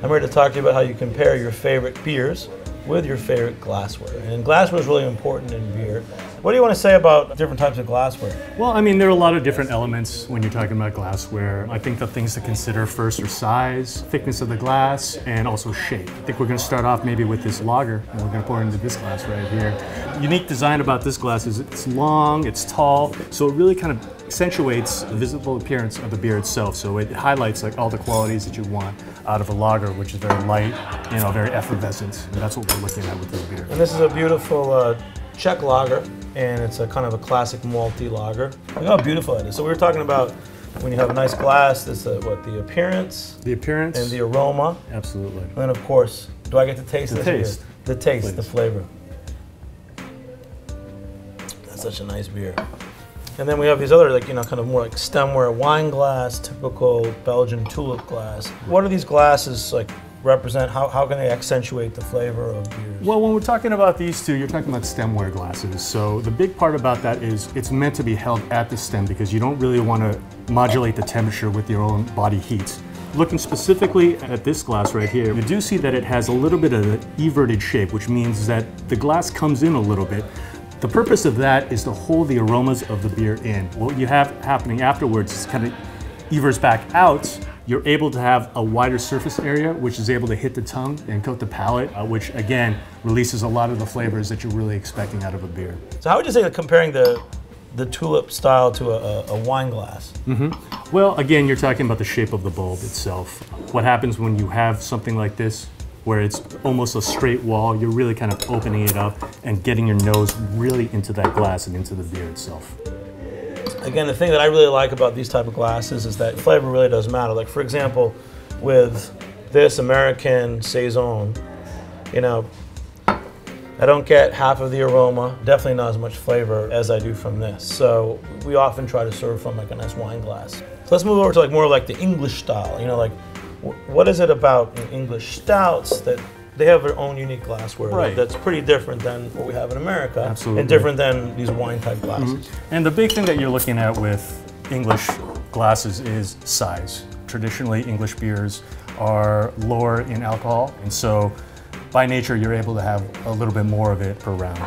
I'm here to talk to you about how you compare your favorite beers with your favorite glassware. And glassware is really important in beer. What do you want to say about different types of glassware? Well, I mean, there are a lot of different elements when you're talking about glassware. I think the things to consider first are size, thickness of the glass, and also shape. I think we're going to start off maybe with this lager, and we're going to pour into this glass right here. Unique design about this glass is it's long, it's tall, so it really kind of accentuates the visible appearance of the beer itself. So it highlights like all the qualities that you want out of a lager, which is very light, very effervescent. And that's what we're looking at with this beer. And this is a beautiful Czech lager, and it's a kind of a classic malty lager. Look how beautiful it is. So we were talking about when you have a nice glass, this the appearance. The appearance. And the aroma. Absolutely. And then of course, do I get to taste this? Taste. Beer? The taste, Please. the flavor. That's such a nice beer. And then we have these other, kind of more like stemware wine glass, typical Belgian tulip glass. What do these glasses represent? How can they accentuate the flavor of beers? Well, when we're talking about these two, you're talking about stemware glasses. So the big part about that is it's meant to be held at the stem because you don't really want to modulate the temperature with your own body heat. Looking specifically at this glass right here, you do see that it has a little bit of an everted shape, which means that the glass comes in a little bit. The purpose of that is to hold the aromas of the beer in. What you have happening afterwards is kind of evers back out. You're able to have a wider surface area, which is able to hit the tongue and coat the palate, which again releases a lot of the flavors that you're really expecting out of a beer. So how would you say comparing the tulip style to a wine glass? Well, again, you're talking about the shape of the bulb itself. What happens when you have something like this, where it's almost a straight wall, you're really kind of opening it up and getting your nose really into that glass and into the beer itself. Again, the thing that I really like about these type of glasses is that flavor really does matter. Like for example, with this American Saison, I don't get half of the aroma, definitely not as much flavor as I do from this. So we often try to serve from a nice wine glass. So let's move over to more like the English style. What is it about English stouts that they have their own unique glassware that's pretty different than what we have in America? Absolutely. And different than these wine type glasses. And the big thing that you're looking at with English glasses is size. Traditionally, English beers are lower in alcohol, and so by nature, you're able to have a little bit more of it per round.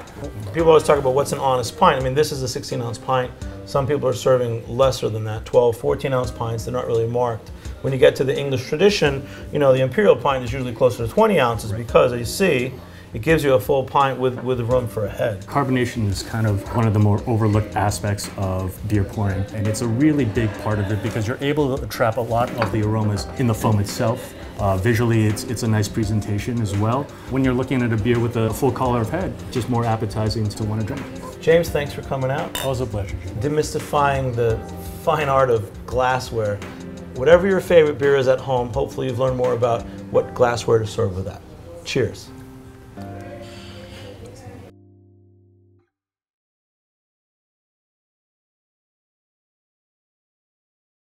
People always talk about what's an honest pint. I mean, this is a 16-ounce pint. Some people are serving lesser than that, 12, 14-ounce pints. They're not really marked. When you get to the English tradition, the imperial pint is usually closer to 20 ounces because, as you see, it gives you a full pint with room for a head. Carbonation is kind of one of the more overlooked aspects of beer pouring, and it's a really big part of it because you're able to trap a lot of the aromas in the foam itself. Visually, it's a nice presentation as well. When you're looking at a beer with a full collar of head, just more appetizing to want to drink. James, thanks for coming out. Always a pleasure. Demystifying the fine art of glassware. Whatever your favorite beer is at home, hopefully you've learned more about what glassware to serve with that. Cheers.